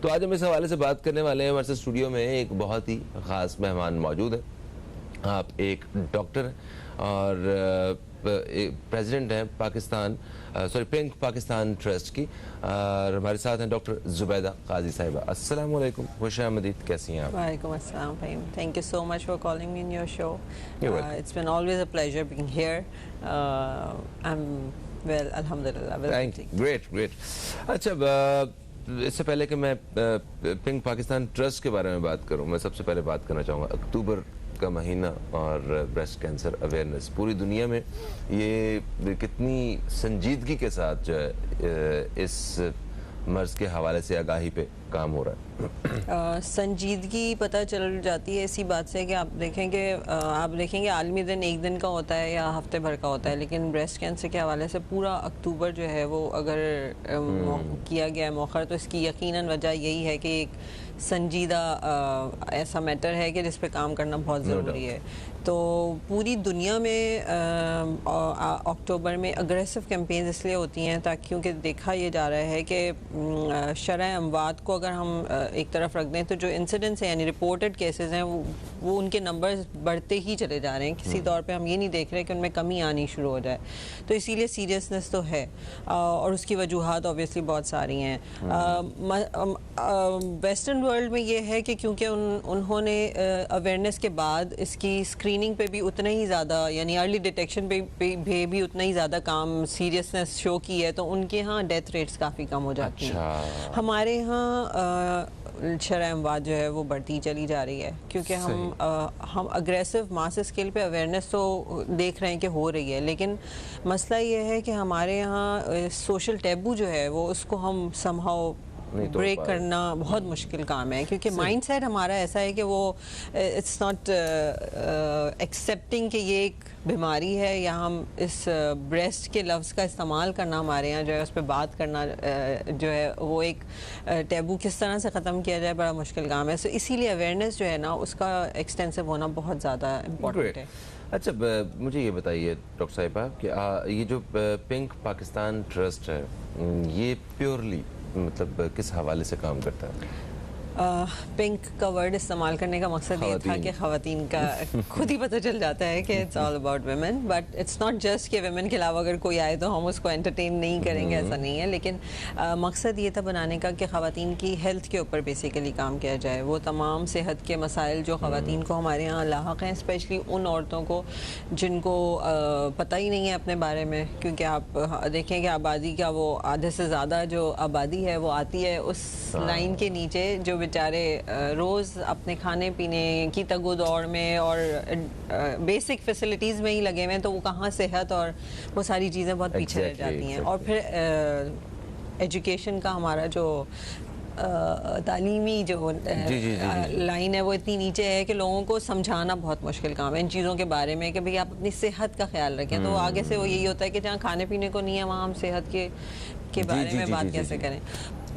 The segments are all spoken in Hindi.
तो आज हम इस हवाले से बात करने वाले हैं। हमारे साथ स्टूडियो में एक बहुत ही ख़ास मेहमान मौजूद है। आप एक डॉक्टर हैं और प्रेसिडेंट हैं पिंक पाकिस्तान ट्रस्ट की, और हमारे साथ हैं डॉक्टर जुबैदा काजी साहिबा। अस्सलाम वालेकुम, खुश आमदीद, कैसी हैं आप? वालेकुम अस्सलाम भाई, thank you so much for calling me in your show. It's been always a pleasure being here. I am well, अल्हम्दुलिल्लाह। Thank you, great. अच्छा, इससे पहले कि मैं पिंक पाकिस्तान ट्रस्ट के बारे में बात करूं, मैं सबसे पहले बात करना चाहूँगा अक्टूबर का महीना और ब्रेस्ट कैंसर अवेयरनेस पूरी दुनिया में ये कितनी संजीदगी के साथ जो है इस मर्ज के हवाले से आगाही पे काम हो रहा है। संजीदगी पता चल जाती है इसी बात से कि आप देखेंगे आलमी दिन एक दिन का होता है या हफ्ते भर का होता है, लेकिन ब्रेस्ट कैंसर के हवाले से पूरा अक्टूबर जो है वो अगर किया गया है मौखर, तो इसकी यकीनन वजह यही है कि एक संजीदा ऐसा मैटर है कि जिस पे काम करना बहुत ज़रूरी है। तो पूरी दुनिया में अक्टूबर में अग्रेसिव कैंपेन्स इसलिए होती हैं ताकि, क्योंकि देखा ये जा रहा है कि शरह अमवात को अगर हम एक तरफ रख दें तो जो इंसिडेंट्स हैं यानी रिपोर्टेड केसेस हैं वो उनके नंबर्स बढ़ते ही चले जा रहे हैं। किसी तौर पे हम ये नहीं देख रहे कि उनमें कमी आनी शुरू हो जाए। तो इसीलिए सीरियसनेस तो है और उसकी वजूहात ऑब्वियसली बहुत सारी हैं। वेस्टर्न वर्ल्ड में ये है कि क्योंकि उन्होंने अवेयरनेस के बाद इसकी स्क्रीनिंग पे भी उतना ही ज़्यादा, यानी अर्ली डिटेक्शन पे भी उतना ही ज़्यादा काम सीरियसनेस शो की है, तो उनके यहाँ डेथ रेट्स काफ़ी कम हो जाती हैं। हमारे यहाँ शरह अमवात जो है वो बढ़ती चली जा रही है क्योंकि हम अग्रेसिव मास स्केल पे अवेयरनेस तो देख रहे हैं कि हो रही है, लेकिन मसला ये है कि हमारे यहाँ सोशल टैबू जो है वो उसको हम समहाउ ब्रेक करना बहुत मुश्किल काम है, क्योंकि माइंडसेट हमारा ऐसा है कि वो इट्स नॉट एक्सेप्टिंग कि ये एक बीमारी है, या हम इस ब्रेस्ट के लफ्ज़ का इस्तेमाल करना हमारे यहाँ जो है उस पर बात करना जो है वो एक टैबू किस तरह से ख़त्म किया जाए बड़ा मुश्किल काम है। सो इसीलिए अवेयरनेस जो है ना उसका एक्सटेंसिव होना बहुत ज़्यादा इम्पोर्टेंट है। अच्छा, मुझे ये बताइए डॉक्टर साहिबा कि ये जो पिंक पाकिस्तान ट्रस्ट है ये प्योरली मतलब किस हवाले से काम करता है? पिंक का वर्ड इस्तेमाल करने का मकसद ये था कि ख़वातीन का खुद ही पता चल जाता है कि it's all about women, but it's not just कि वुमेन के अलावा अगर कोई आए तो हम उसको एंटरटेन नहीं करेंगे, ऐसा नहीं है। लेकिन मकसद ये था बनाने का कि ख़वातीन की हेल्थ के ऊपर बेसिकली काम किया जाए। वो तमाम सेहत के मसाइल जो ख़वातीन को हमारे यहाँ लाहक हैं, स्पेशली उन औरतों को जिनको पता ही नहीं है अपने बारे में, क्योंकि आप देखें कि आबादी का वो आधे से ज़्यादा जो आबादी है वो आती है उस लाइन के नीचे, जो बेचारे रोज़ अपने खाने पीने की तगो दौड़ में और बेसिक फैसिलिटीज़ में ही लगे हुए हैं, तो वो कहाँ सेहत और वो सारी चीज़ें बहुत पीछे रह जाती हैं। और फिर एजुकेशन का हमारा जो तालीमी जो लाइन है वो इतनी नीचे है कि लोगों को समझाना बहुत मुश्किल काम है इन चीज़ों के बारे में कि भाई आप अपनी सेहत का ख्याल रखें। तो आगे से वो यही होता है कि जहाँ खाने पीने को नहीं है वहाँ हम सेहत के बारे में बात कैसे करें।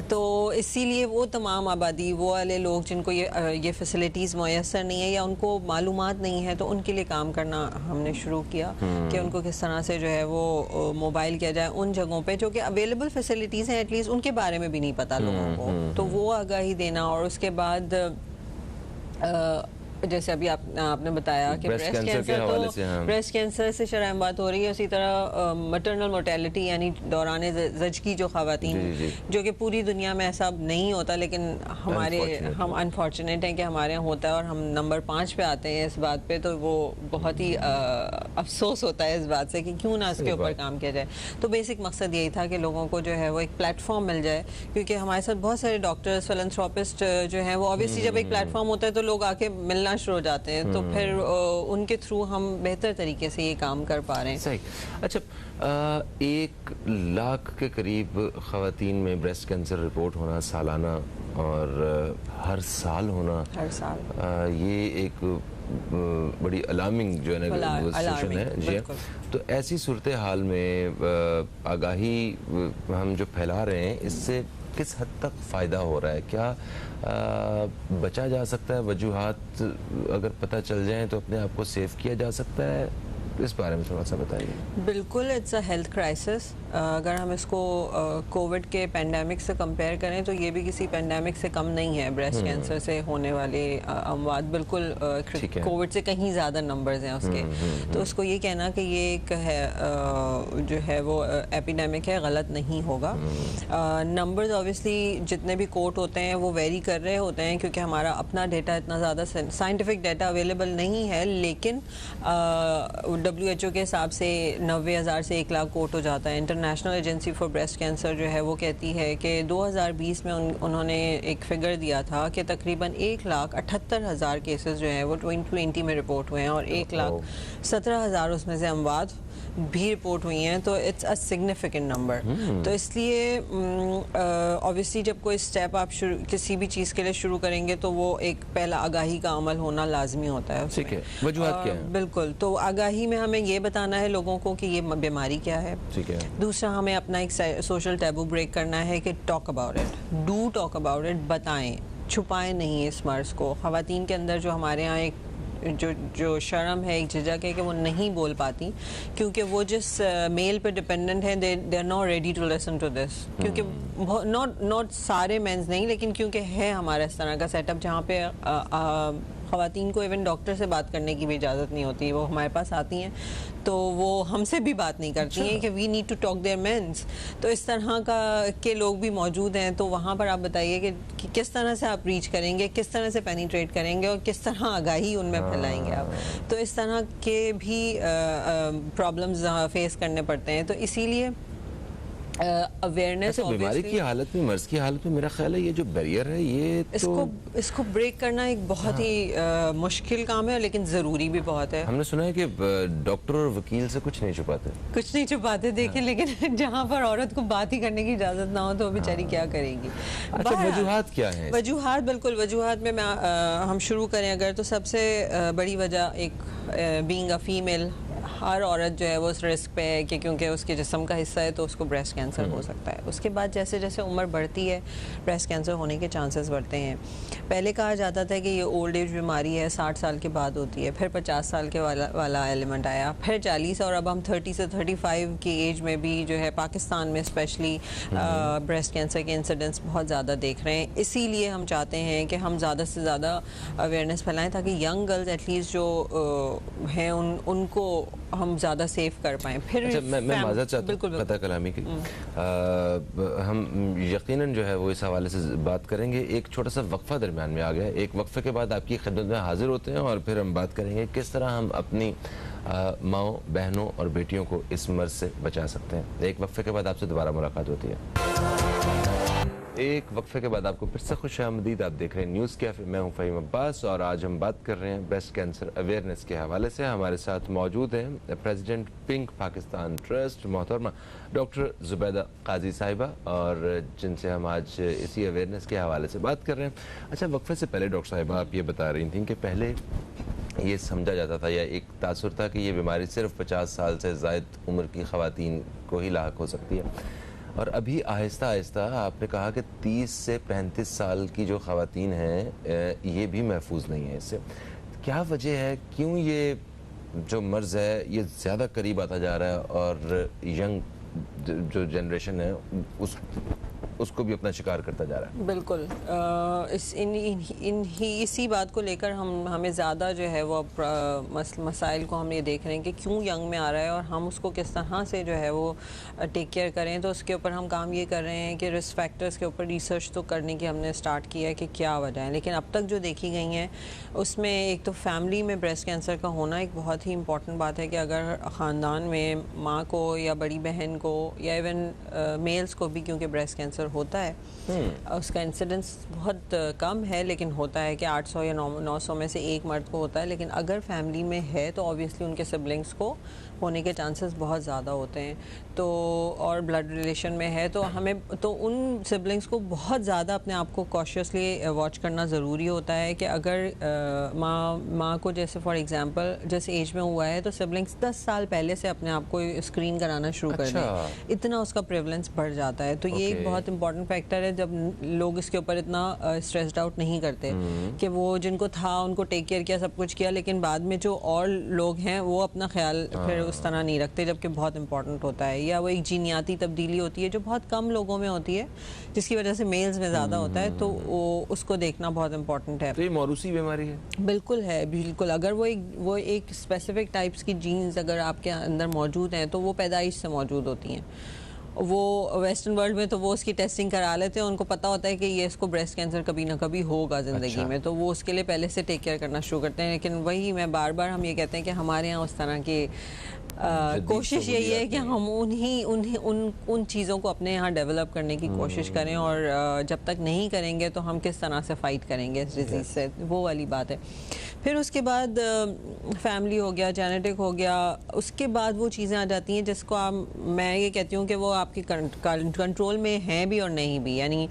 तो इसीलिए वो तमाम आबादी, वो वाले लोग जिनको ये फैसिलिटीज़ मैसर नहीं है या उनको मालूमात नहीं है, तो उनके लिए काम करना हमने शुरू किया कि उनको किस तरह से जो है वो मोबाइल किया जाए उन जगहों पे जो कि अवेलेबल फैसिलिटीज़ हैं, एटलीस्ट उनके बारे में भी नहीं पता लोगों को, तो वो आगाही देना। और उसके बाद जैसे अभी आपने बताया कि ब्रेस्ट कैंसर से शरह अमवात हो रही है, उसी तरह मटरनल मोर्टेलिटी यानी दौरान ज़चगी जो ख़वातीन, जो कि पूरी दुनिया में ऐसा नहीं होता, लेकिन हम अनफॉर्चुनेट हैं कि हमारे यहाँ होता है और हम नंबर 5 पे आते हैं इस बात पे। तो वो बहुत ही अफसोस होता है इस बात से कि क्यों ना इसके ऊपर काम किया जाए। तो बेसिक मकसद यही था कि लोगों को जो है वो एक प्लेटफॉर्म मिल जाए, क्योंकि हमारे साथ बहुत सारे डॉक्टर्स, फिलैंथ्रोपिस्ट जो हैं वो ऑब्वियसली जब एक प्लेटफॉर्म होता है तो लोग आके मिलना शुरू हो जाते हैं, तो फिर उनके थ्रू हम बेहतर तरीके से ये काम कर पा रहे हैं। सही। अच्छा, 1 लाख के करीब ख़वातीन में ब्रेस्ट कैंसर रिपोर्ट होना सालाना और हर साल होना, ये एक बड़ी अलार्मिंग जो है ना सिचुएशन है जी। तो ऐसी सूरत हाल में आगाही हम जो फैला रहे हैं इससे किस हद तक फ़ायदा हो रहा है? क्या बचा जा सकता है? वजूहात अगर पता चल जाए तो अपने आप को सेव किया जा सकता है? इस बारे में थोड़ा सा बताइए। बिल्कुल, इट्स अ हेल्थ क्राइसिस। अगर हम इसको कोविड के पेंडेमिक से कंपेयर करें तो ये भी किसी पेंडेमिक से कम नहीं है। ब्रेस्ट कैंसर से होने वाले अमवात बिल्कुल कोविड से कहीं ज़्यादा नंबर्स हैं उसके। तो उसको ये कहना कि ये एक है जो है वो एपिडेमिक है, गलत नहीं होगा। नंबर्स ऑब्वियसली जितने भी कोट होते हैं वो वेरी कर रहे होते हैं, क्योंकि हमारा अपना डेटा इतना ज़्यादा साइंटिफिक डेटा अवेलेबल नहीं है। लेकिन WHO के हिसाब से 90,000 से 1 लाख कोट हो जाता है। International agency for breast cancer जो है वो कहती है कि 2020 में उन्होंने एक फिगर दिया था कि तकरीबन 1,78,000 केसेस जो है वो 2020 में रिपोर्ट हुए हैं और 1,17,000 उसमें से अमवात भी रिपोर्ट हुई हैं। तो इट्स अ सिग्निफिकेंट नंबर। तो इसलिए ऑब्वियसली जब कोई स्टेप आप किसी भी चीज़ के लिए शुरू करेंगे तो वो एक पहला आगाही का अमल होना लाजमी होता है। ठीक है, वजूहात क्या है? बिल्कुल, तो आगाही में हमें ये बताना है लोगों को कि ये बीमारी क्या है। ठीक है। दूसरा, हमें अपना एक सोशल टैबू ब्रेक करना है कि talk about it, do talk about it, बताएं, छुपाएं नहीं इस मर्ज को। ख़वातीन के अंदर जो हमारे यहाँ एक जो शर्म है, एक झिझक है कि वो नहीं बोल पाती, क्योंकि वो जिस मेल पे डिपेंडेंट है, they are not ready to listen to this. क्योंकि नॉट सारे मेंस नहीं, लेकिन क्योंकि है हमारा इस तरह का सेटअप जहाँ पे ख़वातीन को इवन डॉक्टर से बात करने की भी इजाज़त नहीं होती। वो हमारे पास आती हैं तो वो हमसे भी बात नहीं करती हैं कि we need to talk their men's. तो इस तरह के लोग भी मौजूद हैं। तो वहाँ पर आप बताइए कि किस तरह से आप रीच करेंगे, किस तरह से पेनिट्रेट करेंगे और किस तरह आगाही उनमें फैलाएंगे आप। तो इस तरह के भी प्रॉब्लम्स फेस करने पड़ते हैं। तो इसीलिए अवेयरनेस, बीमारी की हालत में, मर्ज की हालत में, मेरा ख्याल है ये जो बैरियर है ये इसको ब्रेक करना एक बहुत ही मुश्किल काम है, लेकिन ज़रूरी भी बहुत है। हमने सुना है कि डॉक्टर और वकील से कुछ नहीं छुपाते। देखिए, लेकिन जहाँ पर औरत को बात ही करने की इजाज़त ना हो तो बेचारी क्या करेगी। अच्छा, वजूहात क्या है? वजूहात में हम शुरू करें अगर, तो सबसे बड़ी वजह एक बीइंग अ फीमेल, हर औरत जो है वो उस रिस्क पे है कि क्योंकि उसके जिस्म का हिस्सा है तो उसको ब्रेस्ट कैंसर हो सकता है। उसके बाद जैसे जैसे उम्र बढ़ती है ब्रेस्ट कैंसर होने के चांसेस बढ़ते हैं। पहले कहा जाता था कि ये ओल्ड एज बीमारी है, 60 साल के बाद होती है, फिर 50 साल के वाला एलिमेंट आया, फिर 40, और अब हम 30 से 35 की एज में भी जो है पाकिस्तान में स्पेशली ब्रेस्ट कैंसर के इंसिडेंट्स बहुत ज़्यादा देख रहे हैं। इसीलिए हम चाहते हैं कि हम ज़्यादा से ज़्यादा अवेयरनेस फैलाएँ ताकि यंग गर्ल्स एटलीस्ट जो हैं उनको हम ज़्यादा सेफ कर पाएँ। फिर अच्छा, मैं माज़रत चाहता हूँ पता कलामी की, हम यकीनन जो है वो इस हवाले से बात करेंगे। एक छोटा सा वक्फा दरमियान में आ गया, एक वक्फे के बाद आपकी खिदमत में हाजिर होते हैं और फिर हम बात करेंगे किस तरह हम अपनी माओं, बहनों और बेटियों को इस मर्ज से बचा सकते हैं। एक वक्फे के बाद आपसे दोबारा मुलाकात होती है। एक वक्फे के बाद आपको फिर से खुशामदीद। आप देख रहे हैं न्यूज़ कैफे, मैं हूं फ़हीम अब्बास और आज हम बात कर रहे हैं ब्रेस्ट कैंसर अवेयरनेस के हवाले से। हमारे साथ मौजूद हैं प्रेसिडेंट पिंक पाकिस्तान ट्रस्ट मोहतरमा डॉक्टर ज़ुबैदा काजी साहिबा, और जिनसे हम आज इसी अवेयरनेस के हवाले से बात कर रहे हैं। अच्छा, वक्फे से पहले डॉक्टर साहिबा आप ये बता रही थी कि पहले ये समझा जाता था या एक तासुर था कि ये बीमारी सिर्फ 50 साल से ज़ायद उम्र की ख़वातीन को ही लाहक हो सकती है, और अभी आहिस्ता आहिस्ता आपने कहा कि 30 से 35 साल की जो ख़वातीन हैं ये भी महफूज नहीं है इससे। क्या वजह है, क्यों ये जो मर्ज़ है ये ज़्यादा करीब आता जा रहा है और यंग जो जनरेशन है उसको भी अपना शिकार करता जा रहा है? बिल्कुल, इसी बात को लेकर हमें ज़्यादा जो है वो मसाइल को हम ये देख रहे हैं कि क्यों यंग में आ रहा है और हम उसको किस तरह से जो है वो टेक केयर करें। तो उसके ऊपर हम काम ये कर रहे हैं कि रिस्क फैक्टर्स के ऊपर रिसर्च तो करने की हमने स्टार्ट किया है कि क्या वजह है। लेकिन अब तक जो देखी गई हैं उसमें एक तो फैमिली में ब्रेस्ट कैंसर का होना एक बहुत ही इंपॉर्टेंट बात है कि अगर ख़ानदान में माँ को या बड़ी बहन को या इवन मेल्स को भी क्योंकि ब्रेस्ट कैंसर होता है, उसका इंसिडेंस बहुत कम है लेकिन होता है कि 800 या 900 में से एक मर्द को होता है। लेकिन अगर फैमिली में है तो ऑब्वियसली उनके सिबलिंग्स को होने के चांसेस बहुत ज़्यादा होते हैं। तो और ब्लड रिलेशन में है तो हमें तो उन सिबलिंग्स को बहुत ज़्यादा अपने आप को कॉशियसली वॉच करना ज़रूरी होता है कि अगर माँ को जैसे फॉर एग्जांपल जिस एज में हुआ है तो सिबलिंग्स 10 साल पहले से अपने आप को स्क्रीन कराना शुरू कर दें, इतना उसका प्रेवलेंस बढ़ जाता है। तो ये एक बहुत इम्पोर्टेंट फैक्टर है जब लोग इसके ऊपर इतना स्ट्रेस्ड आउट नहीं करते कि वो जिनको था उनको टेक केयर किया, सब कुछ किया, लेकिन बाद में जो और लोग हैं वो अपना ख्याल फिर उस तरह नहीं रखते, जबकि बहुत इंपॉर्टेंट होता है। या वो एक जीनियाती तब्दीली होती है जो बहुत कम लोगों में होती है, जिसकी वजह से मेल्स में ज़्यादा होता है, तो वो उसको देखना बहुत इंपॉर्टेंट है। तो ये मौरूसी बीमारी है? बिल्कुल है, बिल्कुल। अगर वो एक स्पेसिफिक टाइप्स की जीन्स अगर आपके अंदर मौजूद हैं तो वो पैदाइश से मौजूद होती हैं। वो वेस्टर्न वर्ल्ड में तो वो उसकी टेस्टिंग करा लेते हैं, उनको पता होता है कि ये इसको ब्रेस्ट कैंसर कभी ना कभी होगा ज़िंदगी अच्छा। में, तो वो उसके लिए पहले से टेक केयर करना शुरू करते हैं। लेकिन वही मैं बार बार हम ये कहते हैं कि हमारे यहाँ उस तरह की कोशिश यही है कि हम उन चीज़ों को अपने यहाँ डेवलप करने की कोशिश करें, और जब तक नहीं करेंगे तो हम किस तरह से फ़ाइट करेंगे इस डिजीज़ से, वो वाली बात है। फिर उसके बाद फैमिली हो गया, जेनेटिक हो गया, उसके बाद वो चीज़ें आ जाती हैं जिसको मैं ये कहती हूँ कि वो आपके कंट्रोल में हैं भी और नहीं भी, यानी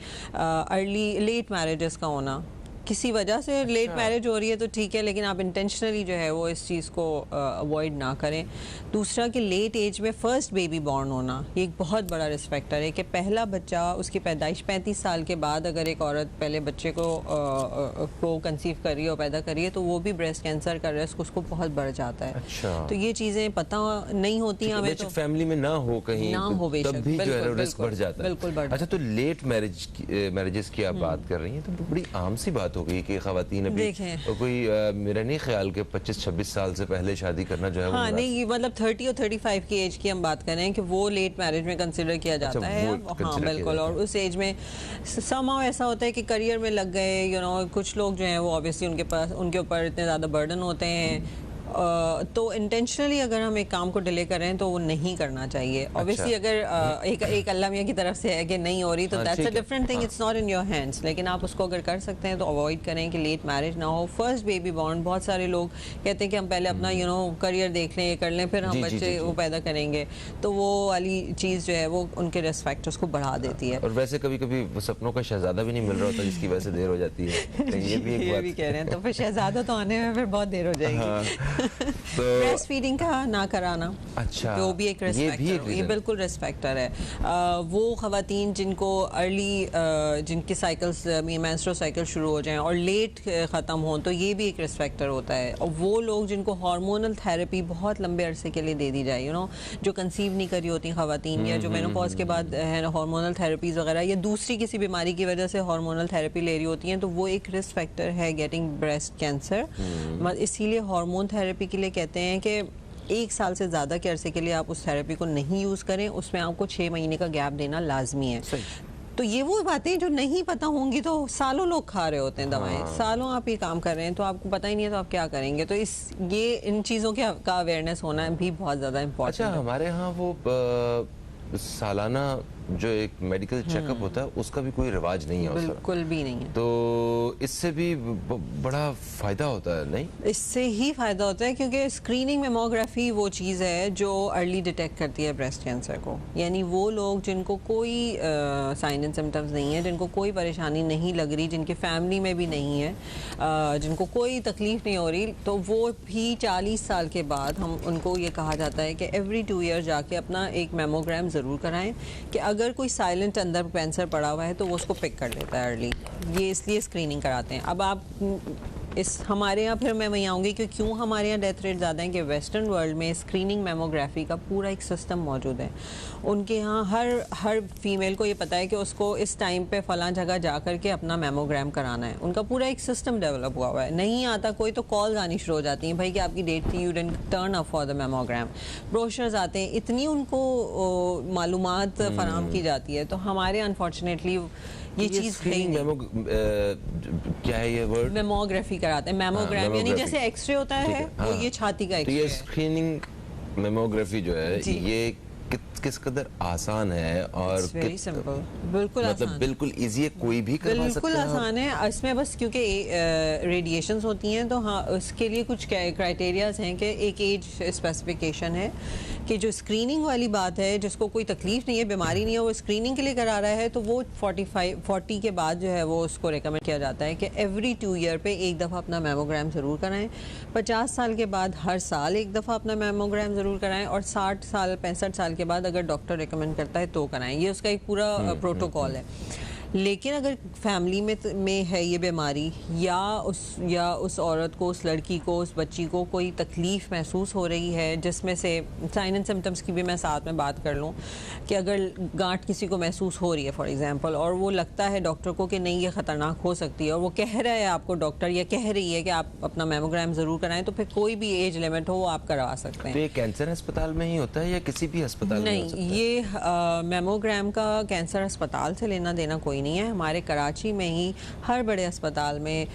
लेट मैरिजेस का होना। किसी वजह से लेट मैरिज हो रही है तो ठीक है, लेकिन आप इंटेंशनली जो है वो इस चीज़ को अवॉइड ना करें। दूसरा कि लेट एज में फर्स्ट बेबी बॉर्न होना, ये एक बहुत बड़ा रिस्क फैक्टर है कि पहला बच्चा, उसकी पैदाइश 35 साल के बाद अगर एक औरत पहले बच्चे को कंसीव कर रही है और पैदा कर रही है तो वो भी ब्रेस्ट कैंसर का रिस्क उसको बहुत बढ़ जाता है। अच्छा। तो ये चीज़ें पता नहीं होती हमें, तो फैमिली में ना हो कहीं ना हो तब भी जो है रिस्क बढ़ जाता है। बिल्कुल बढ़। अच्छा, तो लेट मैरिजेस की आप बात कर रही हैं तो बड़ी आम सी बात हो गई कि खवातीन अभी कोई मेरा नहीं ख्याल के 25-26 साल से पहले शादी करना जो है, हाँ नहीं, मतलब 30 और 35 की एज की हम बात कर रहे हैं कि वो लेट मैरिज में कंसिडर किया जाता है। हाँ बिल्कुल। और उस एज में समाव ऐसा होता है कि करियर में लग गए, कुछ लोग जो हैं वो ऑब्वियसली उनके ऊपर इतने ज़्यादा बर्डन होते हैं, तो इंटेंशनली अगर हम एक काम को डिले कर रहे हैं तो वो नहीं करना चाहिए। ऑब्वियसली अगर एक अल्लाह मियां की तरफ से है कि नहीं हो रही तो that's a different thing, it's not in your hands, लेकिन आप उसको अगर कर सकते हैं तो अवॉइड करें कि लेट मैरिज ना हो। फर्स्ट बेबी बॉर्न, बहुत सारे लोग कहते हैं कि हम पहले अपना करियर देख लें, कर लें, फिर हम बच्चे वो पैदा करेंगे, तो वो वाली चीज़ जो है वो उनके रिस्क फैक्टर्स को बढ़ा देती है। और वैसे कभी कभी सपनों का शहजादा भी नहीं मिल रहा होता जिसकी वजह से देर हो जाती है, ये भी एक बात कह रहे हैं, तो फिर शहजादा तो आने में फिर बहुत देर हो जाएगी। तो ब्रेस्ट फीडिंग का ना कराना, अच्छा, वो भी एक रिस्क फैक्टर, ये बिल्कुल रिस्क फैक्टर है। वो खवातीन जिनको जिनके साइकिल्स मेंस्ट्रुअल साइकिल शुरू हो जाएं और लेट ख़त्म हों तो ये भी एक रिस्क फैक्टर होता है। और वो लोग जिनको हार्मोनल थेरेपी बहुत लंबे अरसे के लिए दे दी जाए, जो कंसीव नहीं करी होती खवातीन, या जो मेनोपॉज के बाद है हार्मोनल थेरेपीज़ वगैरह, या दूसरी किसी बीमारी की वजह से हार्मोनल थेरेपी ले रही होती हैं, तो वो एक रिस्क फैक्टर है गेटिंग ब्रेस्ट कैंसर। इसीलिए हार्मोन थेरेपी के लिए कहते हैं कि 1 साल से ज़्यादा के अरसे के लिए आप उस थेरेपी को नहीं यूज़ करें, उसमें आपको 6 महीने का गैप देना लाजमी है। तो ये वो बातें जो नहीं पता होंगी, तो सालों लोग खा रहे होते हैं दवाएं, सालों आप ये काम कर रहे हैं तो आपको पता ही नहीं है तो आप क्या करेंगे। तो इन चीज़ों का अवेयरनेस होना भी बहुत ज़्यादा इम्पोर्टेंट है। अच्छा, हमारे यहाँ वो सालाना जो एक मेडिकल चेकअप होता है उसका भी कोई रिवाज नहीं है, बिल्कुल भी नहीं है। तो इससे भी बड़ा फायदा होता है? नहीं, इससे ही फायदा होता है क्योंकि स्क्रीनिंग मेमोग्राफी वो चीज़ है जो अर्ली डिटेक्ट करती है ब्रेस्ट कैंसर को। यानी वो लोग जिनको कोई साइन एंड सिम्टम्स नहीं है, जिनको कोई परेशानी नहीं लग रही, जिनके फैमिली में भी नहीं है, जिनको कोई तकलीफ नहीं हो रही, तो वो भी 40 साल के बाद हम उनको ये कहा जाता है कि एवरी 2 ईयर जाके अपना एक मेमोग्राम ज़रूर कराएं कि अगर कोई साइलेंट अंदर कैंसर पड़ा हुआ है तो वो उसको पिक कर लेता है अर्ली। ये इसलिए स्क्रीनिंग कराते हैं। अब आप हमारे यहाँ, फिर मैं वहीं आऊँगी कि क्यों हमारे यहाँ डेथ रेट ज़्यादा है, कि वेस्टर्न वर्ल्ड में स्क्रीनिंग मेमोग्राफी का पूरा एक सिस्टम मौजूद है। उनके यहाँ हर फीमेल को ये पता है कि उसको इस टाइम पे फलां जगह जा कर के अपना मेमोग्राम कराना है। उनका पूरा एक सिस्टम डेवलप हुआ है। नहीं आता कोई तो कॉल्स आनी शुरू हो जाती हैं, भाई कि आपकी डेट थी, you didn't turn up for the mammogram. Brochures आते हैं, इतनी उनको मालूमात फराहम की जाती है। तो हमारे अनफॉर्चुनेटली ये चीज़ क्या है ये वर्ड? मेमोग्राफी कराते हैं। मेमोग्राम यानी जैसे एक्सरे होता है, वो ये छाती का एक्सरे। तो ये स्क्रीनिंग मेमोग्राफी जो है ये किस कदर आसान है और बिल्कुल मतलब बिल्कुल इजी है, कोई भी करवा सकता है? बिल्कुल आसान है। इसमें बस क्योंकि रेडिएशंस होती हैं तो हाँ, उसके लिए कुछ क्राइटेरियाज हैं कि एक एज स्पेसिफिकेशन है कि जो स्क्रीनिंग वाली बात है, जिसको कोई तकलीफ नहीं है, बीमारी नहीं है, वो स्क्रीनिंग के लिए करा रहा है, तो वो 40 के बाद जो है वो उसको रिकमेंड किया जाता है कि एवरी 2 ईयर पे एक दफ़ा अपना मेमोग्राम ज़रूर कराएं। 50 साल के बाद हर साल एक दफ़ा अपना मेमोग्राम ज़रूर कराएं, और 60 साल 65 साल के बाद अगर डॉक्टर रिकमेंड करता है तो कराएं, ये उसका एक पूरा प्रोटोकॉल है। लेकिन अगर फैमिली में है ये बीमारी या उस औरत को, उस लड़की को, उस बच्ची को कोई तकलीफ़ महसूस हो रही है, जिसमें से साइन एंड सिम्टम्स की भी मैं साथ में बात कर लूँ कि अगर गांठ किसी को महसूस हो रही है फॉर एग्जांपल, और वो लगता है डॉक्टर को कि नहीं ये ख़तरनाक हो सकती है, और वो कह रहा है आपको डॉक्टर या कह रही है कि आप अपना मेमोग्राम ज़रूर कराएं, तो फिर कोई भी एज लिमिट हो वो आप करवा सकते हैं। तो ये कैंसर अस्पताल में ही होता है या किसी भी अस्पताल में हो सकता है? ये मेमोग्राम का कैंसर अस्पताल से लेना देना कोई नहीं है। हमारे कराची में ही हर बड़े अस्पताल में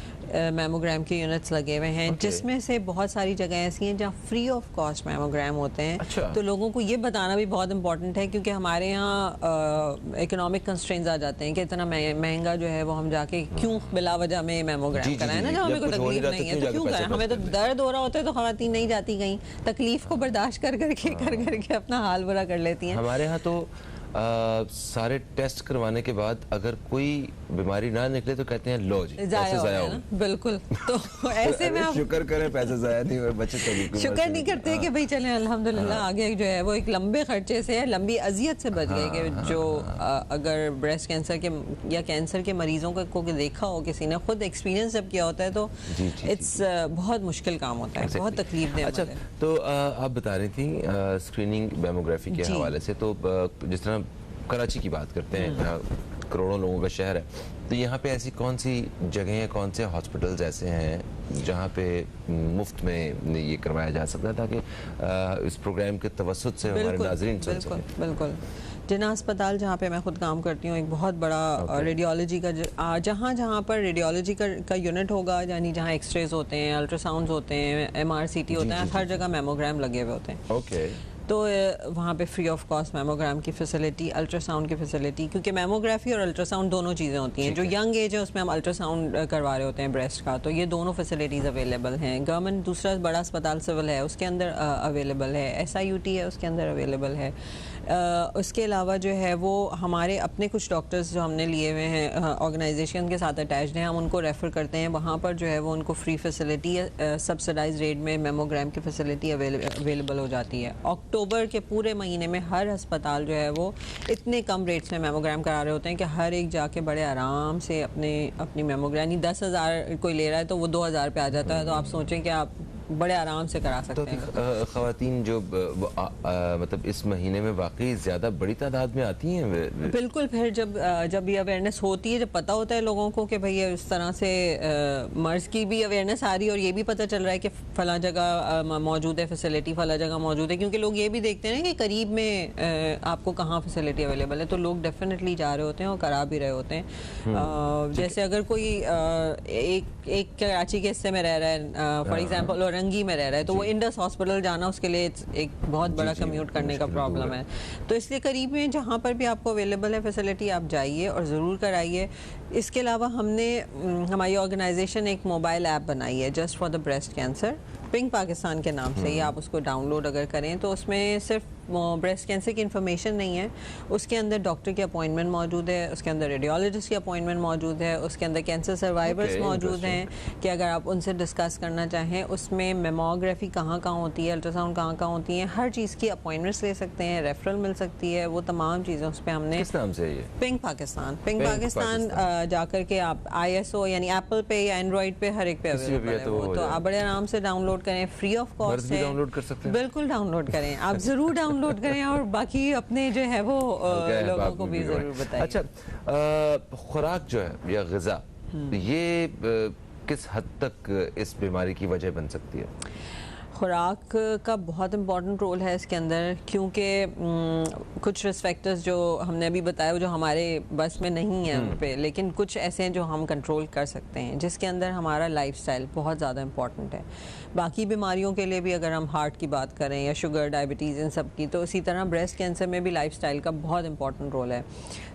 मेमोग्राम के यूनिट्स लगे हुए हैं, जिसमें से बहुत सारी जगह ऐसी हैं जहाँ फ्री ऑफ कॉस्ट मेमोग्राम होते हैं। अच्छा। तो लोगों को ये बताना भी बहुत इंपॉर्टेंट है, क्योंकि हमारे यहाँ इकोनॉमिक कंस्ट्रेंट्स आ जाते हैं कि इतना महंगा जो है वो हम जाके क्यों बिला वजह में मेमोग्राम कराएं ना, जब हमें कोई तकलीफ नहीं है तो क्यों कराएं। हमें तो दर्द हो रहा होता है तो खवातीन नहीं जाती कहीं, तकलीफ को बर्दाश्त कर करके अपना हाल बुरा कर लेती हैं। हमारे यहाँ तो सारे टेस्ट करवाने के बाद अगर कोई बीमारी ना निकले तो कहते हैं लो जी पैसे जाया हो। बिल्कुल। तो ऐसे में आप शुक्र करें पैसे जाया नहीं हुए, बचे चली। शुक्र नहीं करते कि भाई चलें अल्हम्दुलिल्लाह आगे जो है वो एक लंबे खर्चे से, लंबी अजियत से बच गए कि जो अगर ब्रेस्ट कैंसर के या कैंसर के मरीजों को देखा हो किसी ने, खुद एक्सपीरियंस जब किया होता है तो इट्स बहुत मुश्किल काम होता है, बहुत तकलीफ दे। अच्छा, तो आप बता रही थी स्क्रीनिंग मेमोग्राफी के हवाले से, तो जिस तरह कराची की बात करते हैं, करोड़ों लोगों का शहर है, तो यहाँ पे ऐसी कौन सी जगह हैं, कौन से हॉस्पिटल्स ऐसे हैं जहाँ पे मुफ्त में ये करवाया जा सकता है, ताकि इस प्रोग्राम के तवस्सुत से हमारे नाज़रीन सुन सकें? बिल्कुल। जिन्ना अस्पताल जहाँ पे मैं खुद काम करती हूँ, एक बहुत बड़ा रेडियोलॉजी का जहाँ पर रेडियोलॉजी का यूनिट होगा, यानी जहाँ एक्सरेज होते हैं, अल्ट्रासाउंड्स होते हैं, MRCT होता है, हर जगह मेमोग्राम लगे हुए होते हैं। ओके। तो वहाँ पे फ्री ऑफ कॉस्ट मेमोग्राम की फैसिलिटी, अल्ट्रासाउंड की फैसिलिटी, क्योंकि मेमोग्राफी और अल्ट्रासाउंड दोनों चीज़ें होती हैं। जो यंग एज है उसमें हम अल्ट्रासाउंड करवा रहे होते हैं ब्रेस्ट का, तो ये दोनों फैसिलिटीज़ अवेलेबल हैं। गवर्नमेंट दूसरा बड़ा अस्पताल सिविल है उसके अंदर अवेलेबल है, SIUT है उसके अंदर अवेलेबल है। उसके अलावा जो है वो हमारे अपने कुछ डॉक्टर्स जो हमने लिए हुए हैं ऑर्गेनाइजेशन के साथ अटैच्ड हैं, हम उनको रेफ़र करते हैं, वहाँ पर जो है वो उनको फ्री फैसिलिटी सब्सिडाइज रेट में मेमोग्राम की फैसिलिटी अवेलेबल हो जाती है। अक्टूबर के पूरे महीने में हर अस्पताल जो है वो इतने कम रेट्स में मेमोग्राम करा रहे होते हैं कि हर एक जाके बड़े आराम से अपनी मेमोग्राम 10,000 कोई ले रहा है तो वो 2,000 पे आ जाता है। तो आप सोचें कि आप बड़े आराम से करा सकते हैं। ख़वातीन जो मतलब इस महीने में वाकई ज़्यादा बड़ी तादाद में आती हैं? बिल्कुल। फिर जब ये अवेयरनेस होती है, जब पता होता है लोगों को कि भाई इस तरह से मर्ज़ की भी अवेयरनेस आ रही है और ये भी पता चल रहा है कि फ़लाँ जगह मौजूद है फैसिलिटी, फ़लाँ जगह मौजूद है, क्योंकि लोग ये भी देखते हैं कि करीब में आपको कहाँ फैसिलिटी अवेलेबल है, तो लोग डेफिनेटली जा रहे होते हैं और करा भी रहे होते हैं। जैसे अगर कोई एक कराची के हिस्से में रह रहा है फॉर एग्जाम्पल और रंगी में रह रहा है, तो वो इंडस हॉस्पिटल जाना उसके लिए एक बहुत बड़ा कम्यूट करने का प्रॉब्लम है। तो इसलिए करीब में जहाँ पर भी आपको अवेलेबल है फैसिलिटी आप जाइए और ज़रूर कराइए। इसके अलावा हमारी ऑर्गेनाइजेशन एक मोबाइल ऐप बनाई है just for the breast cancer, pink Pakistan के नाम से। ये आप उसको डाउनलोड अगर करें तो उसमें सिर्फ ब्रेस्ट कैंसर की इन्फॉर्मेशन नहीं है, उसके अंदर डॉक्टर की अपॉइंटमेंट मौजूद है, उसके अंदर रेडियोलॉजिस्ट की अपॉइंटमेंट मौजूद है, उसके अंदर कैंसर सर्वाइवर्स मौजूद हैं कि अगर आप उनसे डिस्कस करना चाहें, उसमें मेमोग्राफी कहाँ होती है, अल्ट्रासाउंड कहाँ होती है, हर चीज़ की अपॉइंटमेंट्स ले सकते हैं, रेफरल मिल सकती है, वो तमाम चीज़ें उस पर हमने। किस नाम से है ये? पिंक पाकिस्तान जाकर के आप ISO यानी एप्पल पे या एंड्रॉइड पे हर एक पे अवेलेबल है वो, तो आप बड़े आराम से डाउनलोड करें, फ्री ऑफ कॉस्ट है। डाउनलोड कर सकते हैं? बिल्कुल डाउनलोड करें, आप ज़रूर डाउनलोड करें और बाकी अपने जो है वो लोगों को भी ज़रूर बताएं। अच्छा, खुराक जो है या ग़िज़ा, ये किस हद तक इस बीमारी की वजह बन सकती है? खुराक का बहुत इम्पॉर्टेंट रोल है इसके अंदर, क्योंकि कुछ रिस्क फैक्टर्स जो हमने अभी बताया वो जो हमारे बस में नहीं है उन पे, लेकिन कुछ ऐसे हैं जो हम कंट्रोल कर सकते हैं, जिसके अंदर हमारा लाइफस्टाइल बहुत ज़्यादा इम्पॉर्टेंट है। बाकी बीमारियों के लिए भी अगर हम हार्ट की बात करें या शुगर, डायबिटीज़, इन सब की, तो इसी तरह ब्रेस्ट कैंसर में भी लाइफस्टाइल का बहुत इंपॉर्टेंट रोल है,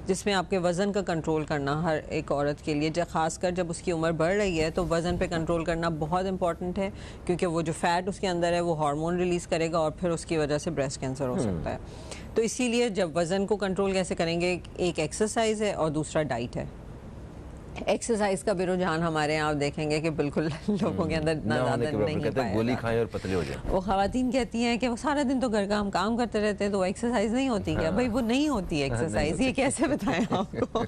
जिसमें आपके वज़न का कंट्रोल करना हर एक औरत के लिए, ख़ासकर जब उसकी उम्र बढ़ रही है, तो वज़न पे कंट्रोल करना बहुत इंपॉर्टेंट है, क्योंकि वो जो फ़ैट उसके अंदर है वो हार्मोन रिलीज़ करेगा और फिर उसकी वजह से ब्रेस्ट कैंसर हो सकता है। तो इसीलिए जब वज़न को कंट्रोल कैसे करेंगे, एक एक्सरसाइज है और दूसरा डाइट है। एक्सरसाइज का भी रुझान हमारे यहाँ आप देखेंगे कि बिल्कुल लोगों के अंदर इतना ज़्यादा नहीं पाया गोली जाता। खाएं और पतले हो जाएं। वो खवातीन कहती हैं कि वो सारा दिन तो घर का हम काम करते रहते हैं तो वो एक्सरसाइज नहीं होती क्या? भाई वो नहीं होती एक्सरसाइज, ये कैसे बताएं आपको?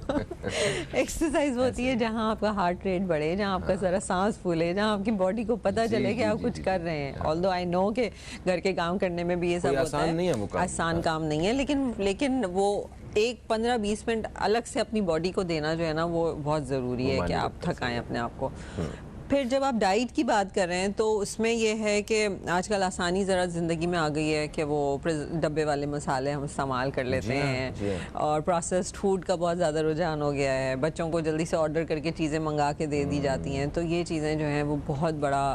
एक्सरसाइज होती है जहाँ आपका हार्ट रेट बढ़े, जहाँ आपका जरा सांस फूले, जहाँ आपकी बॉडी को पता चले कि आप कुछ कर रहे हैं। ऑल्दो आई नो कि घर के काम करने में भी ये सब होता है, आसान काम नहीं है, लेकिन वो एक 15-20 मिनट अलग से अपनी बॉडी को देना जो है ना वो बहुत ज़रूरी है कि आप थकाएं अपने आप को। फिर जब आप डाइट की बात कर रहे हैं तो उसमें ये है कि आजकल आसानी ज़रा ज़िंदगी में आ गई है कि वो डब्बे वाले मसाले हम इस्तेमाल कर लेते हैं और प्रोसेस्ड फूड का बहुत ज़्यादा रुझान हो गया है। बच्चों को जल्दी से ऑर्डर करके चीज़ें मंगा के दे दी जाती हैं, तो ये चीज़ें जो हैं वो बहुत बड़ा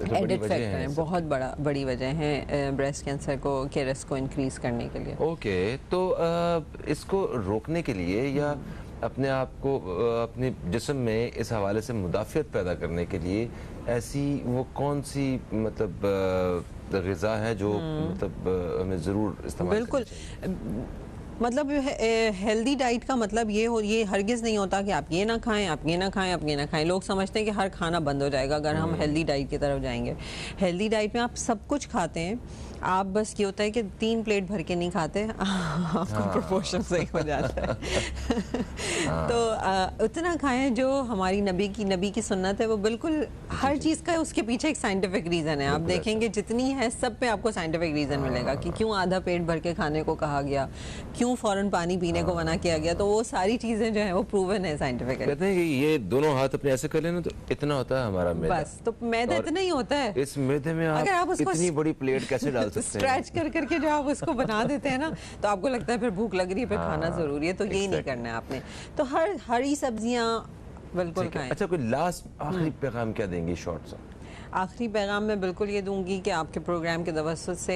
एडेड फैक्टर है, बहुत बड़ी वजह है ब्रेस्ट कैंसर को के रिस्क को इंक्रीज करने के लिए। ओके, तो इसको रोकने के लिए या अपने आप को अपने जिस्म में इस हवाले से मुदाफ़ियत पैदा करने के लिए ऐसी वो कौन सी मतलब ग़िज़ा है जो मतलब हमें ज़रूर इस्तेमाल बिल्कुल मतलब हेल्दी डाइट का मतलब ये हरगिज़ नहीं होता कि आप ये ना खाएं, आप ये ना खाएं, आप ये ना खाएं। लोग समझते हैं कि हर खाना बंद हो जाएगा अगर हम हेल्दी डाइट की तरफ जाएंगे। हेल्दी डाइट में आप सब कुछ खाते हैं, आप बस ये होता है कि 3 प्लेट भर के नहीं खाते, आपको प्रोपोर्शन सही हो जाता है। तो उतना खाएं जो हमारी नबी की सुन्नत है, वो बिल्कुल हर चीज़ का उसके पीछे एक साइंटिफिक रीज़न है। आप देखेंगे जितनी है सब पे आपको साइंटिफिक रीज़न मिलेगा कि क्यों आधा पेट भर के खाने को कहा गया, क्यों फौरन पानी पीने को मना किया गया। तो वो सारी चीज़ें जो है वो प्रूवन है साइंटिफिक। कहते हैं कि ये दोनों हाथ अपने ऐसे कर लेना तो इतना होता है हमारा मैदा, बस तो मैदा इतना ही होता है। इस मैदे में आप इतनी बड़ी प्लेट कैसे डाल सकते हैं? स्ट्रेच कर करके जो आप उसको बना देते हैं ना, तो आपको लगता है फिर भूख लग रही है, फिर खाना जरूरी है, तो यही नहीं करना है आपने। तो हरी सब्जियां बिल्कुल खाएं। अच्छा, कोई लास्ट आखिरी पैगाम क्या देंगी शॉर्ट सा? आखिरी पैगाम मैं बिल्कुल ये दूंगी कि आपके प्रोग्राम के तवज्जुह से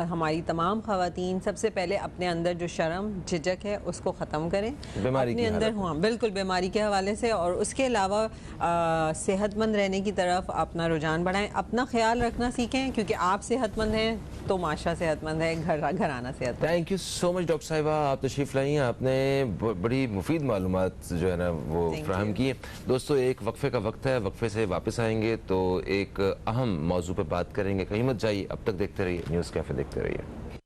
हमारी तमाम ख़वातीन सबसे पहले अपने अंदर जो शर्म झिझक है उसको ख़त्म करें अपने अंदर। हाँ बिल्कुल, बीमारी के हवाले से, और उसके अलावा सेहतमंद रहने की तरफ अपना रुझान बढ़ाएं, अपना ख्याल रखना सीखें, क्योंकि आप सेहतमंद हैं तो माशरा सेहतमंद है, घराना सेहतमंद। Thank you so much doctor साहिबा, आप तशरीफ़ लाई, आपने बड़ी मुफीद मालूमात जो है ना वो फ्राहम की है। दोस्तों, एक वक्फे का वक्त है, वक्फे से वापस आएंगे तो एक अहम मौजू पर बात करेंगे। कहीं मत जाइए, अब तक देखते रहिए न्यूज़ कैफ़े, देखते रहिए।